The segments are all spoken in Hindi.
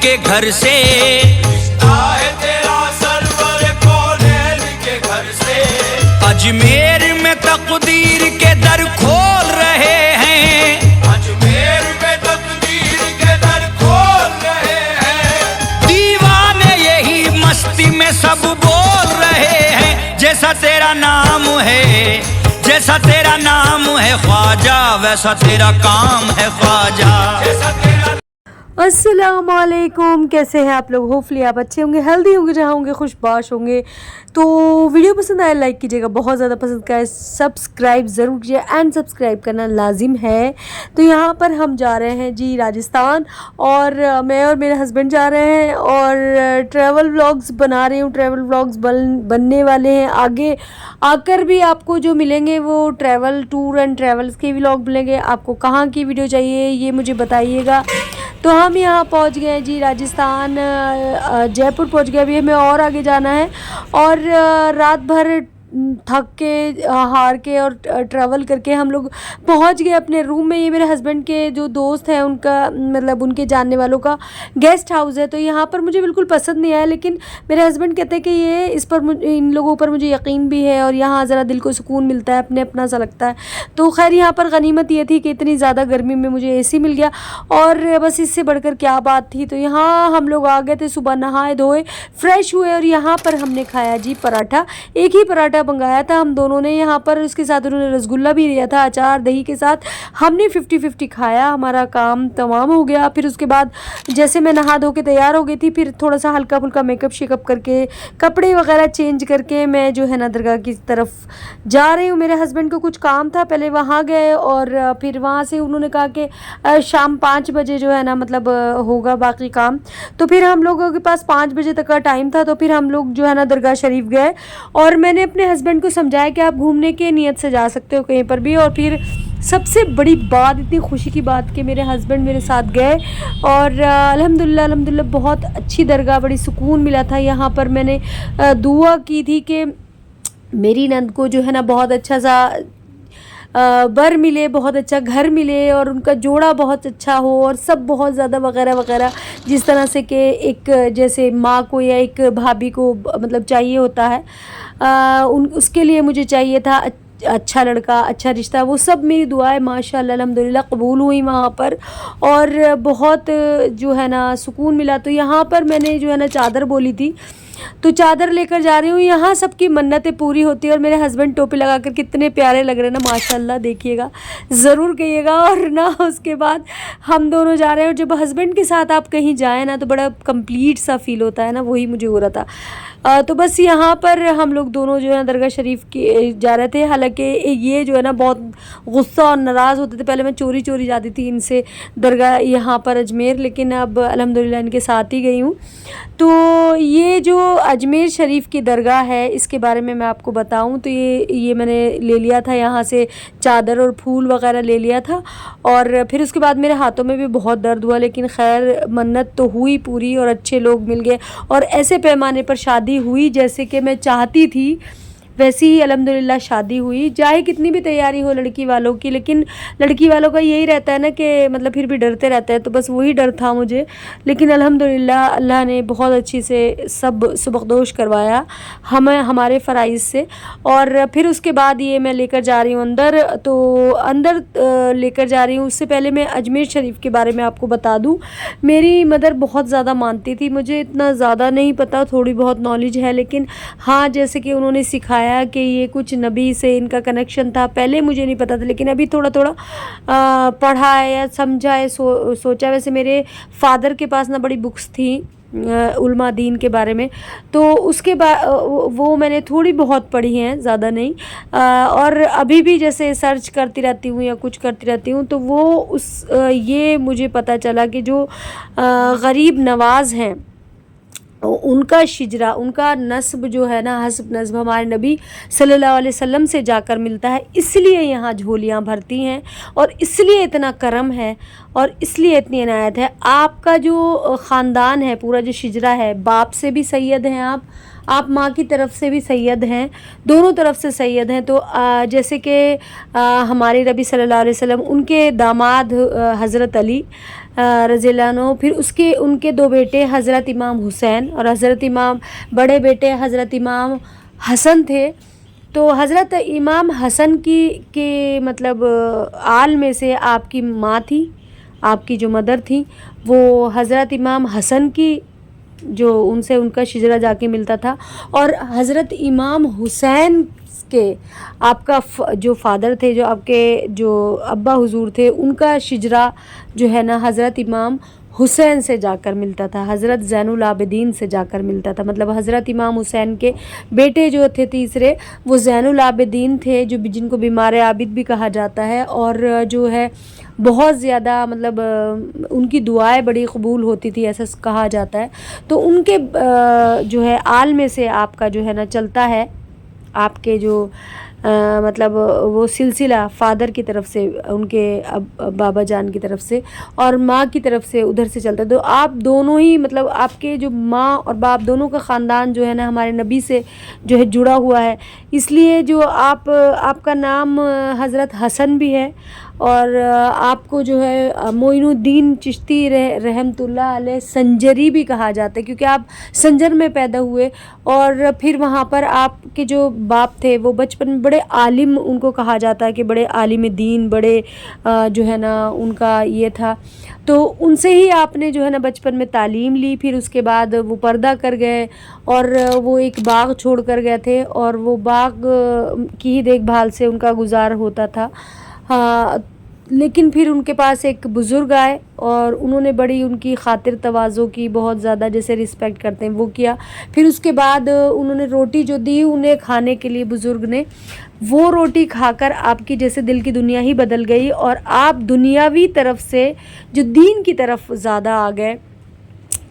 के घर से, रिश्ता है तेरा सरवर कौनैन के घर से। अजमेर में तकदीर के दर खोल रहे हैं, अजमेर में तकदीर के दर खोल रहे हैं। दीवाने यही मस्ती में सब बोल रहे हैं, जैसा तेरा नाम है, जैसा तेरा नाम है ख्वाजा, वैसा तेरा काम है ख्वाजा। अस्सलामुअलैकुम, कैसे हैं आप लोग? होपफुली आप अच्छे होंगे, हेल्दी होंगे, जहाँ होंगे खुशबाश होंगे। तो वीडियो पसंद आए लाइक कीजिएगा, बहुत ज़्यादा पसंद का है सब्सक्राइब ज़रूर कीजिए, एंड सब्सक्राइब करना लाजिम है। तो यहाँ पर हम जा रहे हैं जी राजस्थान, और मैं और मेरे हस्बैंड जा रहे हैं और ट्रैवल व्लॉग्स बना रही हूँ। ट्रैवल व्लॉग्स बनने वाले हैं, आगे आकर भी आपको जो मिलेंगे वो ट्रैवल टूर एंड ट्रैवल्स के व्लॉग मिलेंगे। आपको कहाँ की वीडियो चाहिए ये मुझे बताइएगा। तो हम यहाँ पहुँच गए हैं जी राजस्थान, जयपुर पहुँच गए। अभी हमें और आगे जाना है, और रात भर थक के हार के और ट्रैवल करके हम लोग पहुंच गए अपने रूम में। ये मेरे हस्बैंड के जो दोस्त हैं उनका, मतलब उनके जानने वालों का गेस्ट हाउस है। तो यहाँ पर मुझे बिल्कुल पसंद नहीं आया, लेकिन मेरे हस्बैंड कहते हैं कि ये इस पर इन लोगों पर मुझे यकीन भी है, और यहाँ ज़रा दिल को सुकून मिलता है, अपने अपना सा लगता है। तो खैर यहाँ पर गनीमत ये थी कि इतनी ज़्यादा गर्मी में मुझे AC मिल गया, और बस इससे बढ़कर क्या बात थी। तो यहाँ हम लोग आ गए थे, सुबह नहाए धोए फ्रेश हुए, और यहाँ पर हमने खाया जी पराठा। एक ही पराठा मंगाया था हम दोनों ने यहाँ पर, उसके साथ उन्होंने रसगुल्ला भी लिया था अचार दही के साथ। हमने 50-50 खाया, हमारा काम तमाम हो गया। फिर उसके बाद जैसे मैं नहा धो के तैयार हो गई थी, फिर थोड़ा सा हल्का फुल्का मेकअप शेकअप करके कपड़े वगैरह चेंज करके मैं जो है ना दरगाह की तरफ जा रही हूँ। मेरे हस्बैंड को कुछ काम था, पहले वहाँ गए, और फिर वहाँ से उन्होंने कहा कि शाम 5 बजे जो है ना मतलब होगा बाकी काम। तो फिर हम लोगों के पास 5 बजे तक का टाइम था। तो फिर हम लोग जो है ना दरगाह शरीफ गए, और मैंने अपने हस्बैंड को समझाया कि आप घूमने के नियत से जा सकते हो कहीं पर भी। और फिर सबसे बड़ी बात, इतनी खुशी की बात कि मेरे हस्बैंड मेरे साथ गए, और अल्हम्दुलिल्लाह बहुत अच्छी दरगाह, बड़ी सुकून मिला था यहाँ पर। मैंने दुआ की थी कि मेरी नंद को जो है ना बहुत अच्छा सा बर मिले, बहुत अच्छा घर मिले, और उनका जोड़ा बहुत अच्छा हो, और सब बहुत ज़्यादा वगैरह वगैरह, जिस तरह से कि एक जैसे माँ को या एक भाभी को मतलब चाहिए होता है, उसके लिए मुझे चाहिए था अच्छा लड़का, अच्छा रिश्ता। वो सब मेरी दुआएं माशाल्लाह अल्हम्दुलिल्लाह कबूल हुई वहाँ पर, और बहुत जो है ना सुकून मिला। तो यहाँ पर मैंने जो है ना चादर बोली थी, तो चादर लेकर जा रही हूँ। यहाँ सबकी मन्नतें पूरी होती है, और मेरे हस्बैंड टोपी लगाकर कितने प्यारे लग रहे हैं ना माशाल्लाह, देखिएगा ज़रूर कहिएगा। और ना उसके बाद हम दोनों जा रहे हैं, और जब हस्बैंड के साथ आप कहीं जाएँ ना तो बड़ा कंप्लीट सा फील होता है ना, वही मुझे हो रहा था। तो बस यहाँ पर हम लोग दोनों जो है दरगाह शरीफ के जा रहे थे। हालांकि ये जो है ना बहुत गुस्सा और नाराज़ होते थे। पहले मैं चोरी चोरी जाती थी इनसे दरगाह यहाँ पर अजमेर, लेकिन अब अल्हम्दुलिल्लाह इनके साथ ही गई हूँ। तो ये जो अजमेर शरीफ की दरगाह है, इसके बारे में मैं आपको बताऊं तो ये मैंने ले लिया था यहाँ से, चादर और फूल वगैरह ले लिया था। और फिर उसके बाद मेरे हाथों में भी बहुत दर्द हुआ, लेकिन खैर मन्नत तो हुई पूरी, और अच्छे लोग मिल गए, और ऐसे पैमाने पर शादी हुई जैसे कि मैं चाहती थी, वैसी ही अल्हम्दुलिल्लाह शादी हुई। चाहे कितनी भी तैयारी हो लड़की वालों की, लेकिन लड़की वालों का यही रहता है ना कि मतलब फिर भी डरते रहते हैं। तो बस वही डर था मुझे, लेकिन अल्हम्दुलिल्लाह अल्लाह ने बहुत अच्छी से सब सुबकदोश करवाया हमें हमारे फ़राइज़ से। और फिर उसके बाद ये मैं लेकर जा रही हूँ अंदर। तो अंदर लेकर जा रही हूँ, उससे पहले मैं अजमेर शरीफ के बारे में आपको बता दूँ। मेरी मदर बहुत ज़्यादा मानती थी, मुझे इतना ज़्यादा नहीं पता, थोड़ी बहुत नॉलेज है, लेकिन हाँ जैसे कि उन्होंने सिखाया कि ये कुछ नबी से इनका कनेक्शन था। पहले मुझे नहीं पता था, लेकिन अभी थोड़ा थोड़ा पढ़ा है या समझा है, सोचा। वैसे मेरे फादर के पास ना बड़ी बुक्स थी उलमा दीन के बारे में, तो उसके बाद वो मैंने थोड़ी बहुत पढ़ी हैं, ज़्यादा नहीं। और अभी भी जैसे सर्च करती रहती हूँ या कुछ करती रहती हूँ, तो वो ये मुझे पता चला कि जो गरीब नवाज़ हैं उनका शिजरा, उनका नस्ब जो है ना, हस्ब नस्ब हमारे नबी सल्लल्लाहु अलैहि वसल्लम से जाकर मिलता है। इसलिए यहाँ झोलियाँ भरती हैं, और इसलिए इतना करम है, और इसलिए इतनी इनायत है। आपका जो ख़ानदान है, पूरा जो शिजरा है, बाप से भी सैयद हैं आप माँ की तरफ से भी सैयद हैं, दोनों तरफ से सैयद हैं। तो जैसे कि हमारे नबी सल्लल्लाहु अलैहि वसल्लम, उनके दामाद हज़रत अली रज़ियल्लाहु अन्हु, फिर उसके उनके दो बेटे हज़रत इमाम हुसैन और हज़रत इमाम बड़े बेटे हज़रत इमाम हसन थे। तो हज़रत इमाम हसन की के मतलब आल में से आपकी माँ थी, आपकी जो मदर थी वो हज़रत इमाम हसन की, जो उनसे उनका शिजरा जाके मिलता था। और हज़रत इमाम हुसैन के आपका जो फादर थे, जो आपके जो अब्बा हुजूर थे, उनका शिजरा जो है ना हज़रत इमाम हुसैन से जाकर मिलता था, हज़रत ज़ैनुल आबिदीन से जाकर मिलता था। मतलब हज़रत इमाम हुसैन के बेटे जो थे तीसरे, वो ज़ैनुल आबिदीन थे, जो जिनको बीमार आबिद भी कहा जाता है। और जो है बहुत ज़्यादा मतलब उनकी दुआएं बड़ी कबूल होती थी, ऐसा कहा जाता है। तो उनके जो है आल में से आपका जो है ना चलता है, आपके जो मतलब वो सिलसिला फ़ादर की तरफ से, उनके बाबा जान की तरफ से, और माँ की तरफ से उधर से चलता है। तो आप दोनों ही मतलब आपके जो माँ और बाप दोनों का ख़ानदान जो है ना हमारे नबी से जो है जुड़ा हुआ है। इसलिए जो आपका नाम हज़रत हसन भी है, और आपको जो है मोइनुद्दीन चिश्ती रहमतुल्लाह अलैह संजरी भी कहा जाता है, क्योंकि आप संजर में पैदा हुए। और फिर वहाँ पर आपके जो बाप थे वो बचपन में बड़े आलिम, उनको कहा जाता है कि बड़े आलिम दीन, बड़े जो है ना उनका ये था। तो उनसे ही आपने जो है ना बचपन में तालीम ली। फिर उसके बाद वो पर्दा कर गए और वो एक बाग छोड़ कर गए थे, और वो बाग की ही देखभाल से उनका गुजार होता था। हाँ, लेकिन फिर उनके पास एक बुज़ुर्ग आए और उन्होंने बड़ी उनकी खातिर तवाज़ो की, बहुत ज़्यादा जैसे रिस्पेक्ट करते हैं वो किया। फिर उसके बाद उन्होंने रोटी जो दी उन्हें खाने के लिए बुज़ुर्ग ने, वो रोटी खाकर आपकी जैसे दिल की दुनिया ही बदल गई, और आप दुनियावी तरफ से जो दीन की तरफ ज़्यादा आ गए।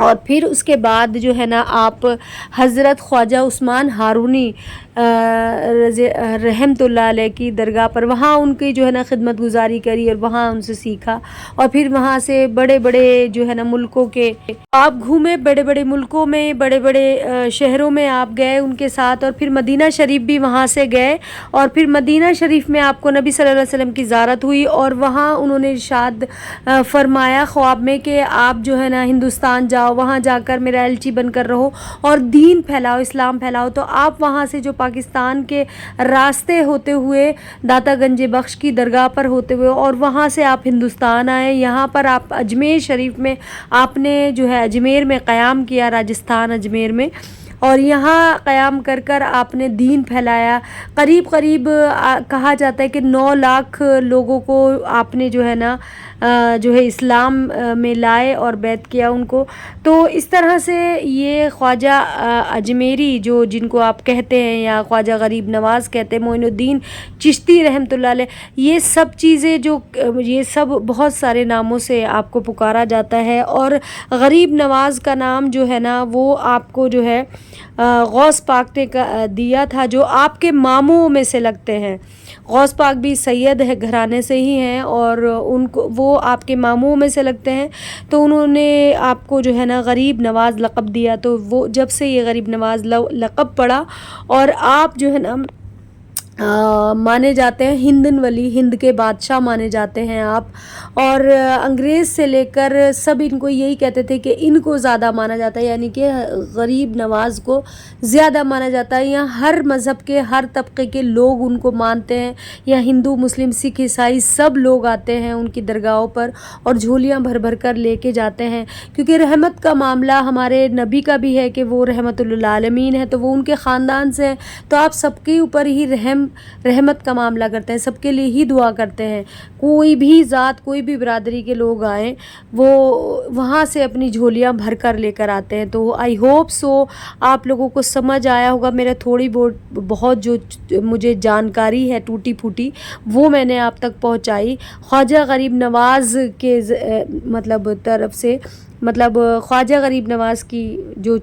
और फिर उसके बाद जो है ना आप हज़रत ख्वाजा उस्मान हारूनी रहमतुल्लाह अलैह की दरगाह पर, वहाँ उनकी जो है ना खिदमत गुजारी करी और वहाँ उनसे सीखा। और फिर वहाँ से बड़े बड़े जो है ना मुल्कों के आप घूमे, बड़े बड़े मुल्कों में, बड़े बड़े शहरों में आप गए उनके साथ। और फिर मदीना शरीफ भी वहाँ से गए, और फिर मदीना शरीफ में आपको नबी सल्लल्लाहु अलैहि वसल्लम की ज़ियारत हुई, और वहाँ उन्होंने इरशाद फरमाया ख्वाब में कि आप जो है ना हिंदुस्तान जाओ, वहाँ जाकर मेरा एलची बनकर रहो और दीन फैलाओ, इस्लाम फैलाओ। तो आप वहाँ से जो पाकिस्तान के रास्ते होते हुए दाता गंजे बख्श की दरगाह पर होते हुए, और वहाँ से आप हिंदुस्तान आए। यहाँ पर आप अजमेर शरीफ में आपने जो है अजमेर में क़याम किया, राजस्थान अजमेर में, और यहाँ क़याम कर कर आपने दीन फैलाया। करीब करीब कहा जाता है कि 9 लाख लोगों को आपने जो है ना जो है इस्लाम में लाए और बैत किया उनको। तो इस तरह से ये ख्वाजा अजमेरी जो जिनको आप कहते हैं, या ख्वाजा गरीब नवाज़ कहते हैं, मोइनुद्दीन चिश्ती रहमतुल्लाह अलैह, ये सब चीज़ें जो ये सब बहुत सारे नामों से आपको पुकारा जाता है। और गरीब नवाज़ का नाम जो है ना वो आपको जो है गौस पाक ने दिया था, जो आपके मामों में से लगते हैं। गौस पाक भी सैयद है घराने से ही हैं, और उनको वो आपके मामों में से लगते हैं। तो उन्होंने आपको जो है ना गरीब नवाज़ लक़ब दिया। तो वो जब से ये गरीब नवाज़ लक़ब पड़ा, और आप जो है ना माने जाते हैं हिंदन वली, हिंद के बादशाह माने जाते हैं आप। और अंग्रेज़ से लेकर सब इनको यही कहते थे कि इनको ज़्यादा माना जाता है, यानी कि गरीब नवाज़ को ज़्यादा माना जाता है। यहाँ हर मज़हब के, हर तबके के लोग उनको मानते हैं। यहाँ हिंदू, मुस्लिम, सिख, ईसाई सब लोग आते हैं उनकी दरगाहों पर और झोलियाँ भर भर कर लेके जाते हैं, क्योंकि रहमत का मामला हमारे नबी का भी है कि वो रहमतुल आलमीन है, तो वो उनके ख़ानदान से हैं। तो आप सबके ऊपर ही रहमत का मामला करते हैं, सबके लिए ही दुआ करते हैं। कोई भी ज़ात, कोई भी बिरादरी के लोग आएँ, वो वहाँ से अपनी झोलियाँ भर कर लेकर आते हैं। तो आई होप सो आप लोगों को समझ आया होगा। मेरा थोड़ी बहुत जो मुझे जानकारी है टूटी फूटी, वो मैंने आप तक पहुँचाई। ख्वाजा गरीब नवाज़ के मतलब तरफ से मतलब ख्वाजा गरीब नवाज़ की जो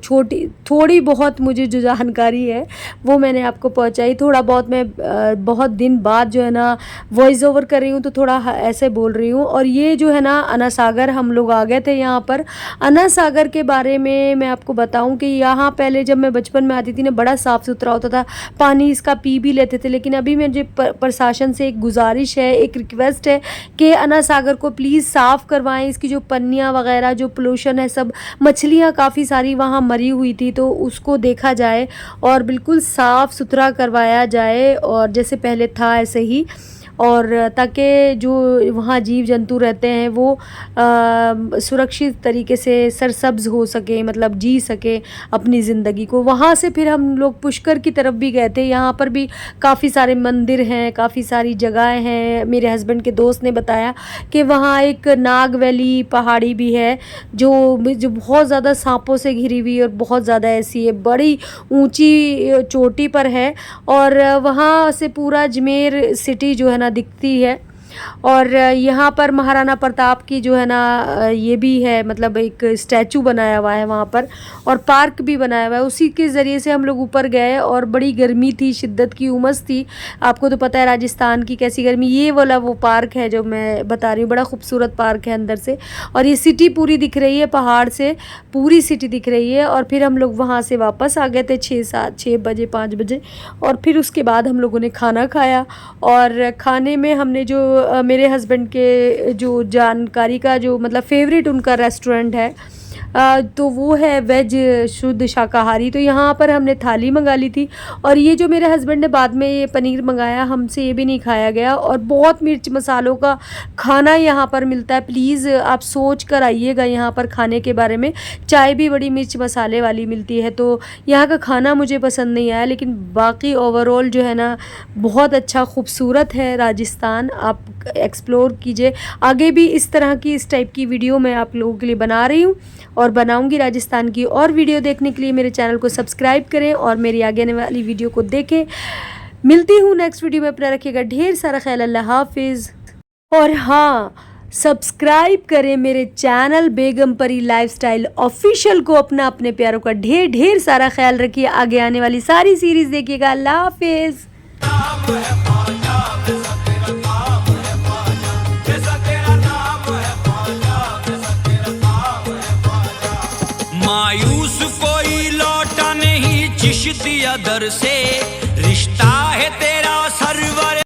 थोड़ी बहुत मुझे जो जानकारी है वो मैंने आपको पहुंचाई। थोड़ा बहुत मैं बहुत दिन बाद जो है ना वॉइस ओवर कर रही हूँ तो थोड़ा ऐसे बोल रही हूँ। और ये जो है ना अन्ना सागर हम लोग आ गए थे यहाँ पर। अन्ना सागर के बारे में मैं आपको बताऊँ कि यहाँ पहले जब मैं बचपन में आती थी ना बड़ा साफ़ सुथरा होता था, पानी इसका पी भी लेते थे। लेकिन अभी मुझे प्रशासन से एक गुजारिश है, एक रिक्वेस्ट है कि अन्ना सागर को प्लीज़ साफ़ करवाएं। इसकी जो पन्नियाँ वगैरह जो पोल्यूशन है, सब मछलियाँ काफ़ी सारी वहाँ मरी हुई थी तो उसको देखा जाए और बिल्कुल साफ़ सुथरा करवाया जाए और जैसे पहले था ऐसे ही, और ताकि जो वहाँ जीव जंतु रहते हैं वो सुरक्षित तरीके से सरसब्ज हो सके, मतलब जी सके अपनी ज़िंदगी को। वहाँ से फिर हम लोग पुष्कर की तरफ भी गए थे। यहाँ पर भी काफ़ी सारे मंदिर हैं, काफ़ी सारी जगहें हैं। मेरे हस्बैंड के दोस्त ने बताया कि वहाँ एक नाग वैली पहाड़ी भी है जो बहुत ज़्यादा सांपों से घिरी हुई और बहुत ज़्यादा ऐसी है, बड़ी ऊंची चोटी पर है और वहाँ से पूरा अजमेर सिटी जो है ना दिखती है। और यहाँ पर महाराणा प्रताप की जो है ना ये भी है, मतलब एक स्टैचू बनाया हुआ है वहाँ पर और पार्क भी बनाया हुआ है। उसी के ज़रिए से हम लोग ऊपर गए और बड़ी गर्मी थी, शिद्दत की उमस थी। आपको तो पता है राजस्थान की कैसी गर्मी। ये वाला वो पार्क है जो मैं बता रही हूँ, बड़ा खूबसूरत पार्क है अंदर से और ये सिटी पूरी दिख रही है, पहाड़ से पूरी सिटी दिख रही है। और फिर हम लोग वहाँ से वापस आ गए थे 6 बजे 5 बजे और फिर उसके बाद हम लोगों ने खाना खाया। और खाने में हमने जो मेरे हस्बैंड के जो जानकारी का जो मतलब फेवरेट उनका रेस्टोरेंट है तो वो है वेज शुद्ध शाकाहारी। तो यहाँ पर हमने थाली मंगा ली थी और ये जो मेरे हस्बैंड ने बाद में ये पनीर मंगाया, हमसे ये भी नहीं खाया गया। और बहुत मिर्च मसालों का खाना यहाँ पर मिलता है। प्लीज़ आप सोच कर आइएगा यहाँ पर खाने के बारे में। चाय भी बड़ी मिर्च मसाले वाली मिलती है तो यहाँ का खाना मुझे पसंद नहीं आया, लेकिन बाकी ओवरऑल जो है ना बहुत अच्छा खूबसूरत है राजस्थान। आप एक्सप्लोर कीजिए। आगे भी इस तरह की इस टाइप की वीडियो मैं आप लोगों के लिए बना रही हूँ और बनाऊंगी राजस्थान की। और वीडियो देखने के लिए मेरे चैनल को सब्सक्राइब करें और मेरी आगे आने वाली वीडियो को देखें। मिलती हूँ नेक्स्ट वीडियो में। अपना रखिएगा ढेर सारा ख्याल। अल्लाह हाफिज़। और हाँ, सब्सक्राइब करें मेरे चैनल बेगम परी लाइफस्टाइल ऑफिशियल को। अपने प्यारों का ढेर सारा ख्याल रखिए। आगे आने वाली सारी सीरीज़ देखिएगा। अल्लाह हाफिज़। मायूस कोई लौटा नहीं चिश्तिया दर से, रिश्ता है तेरा सरवर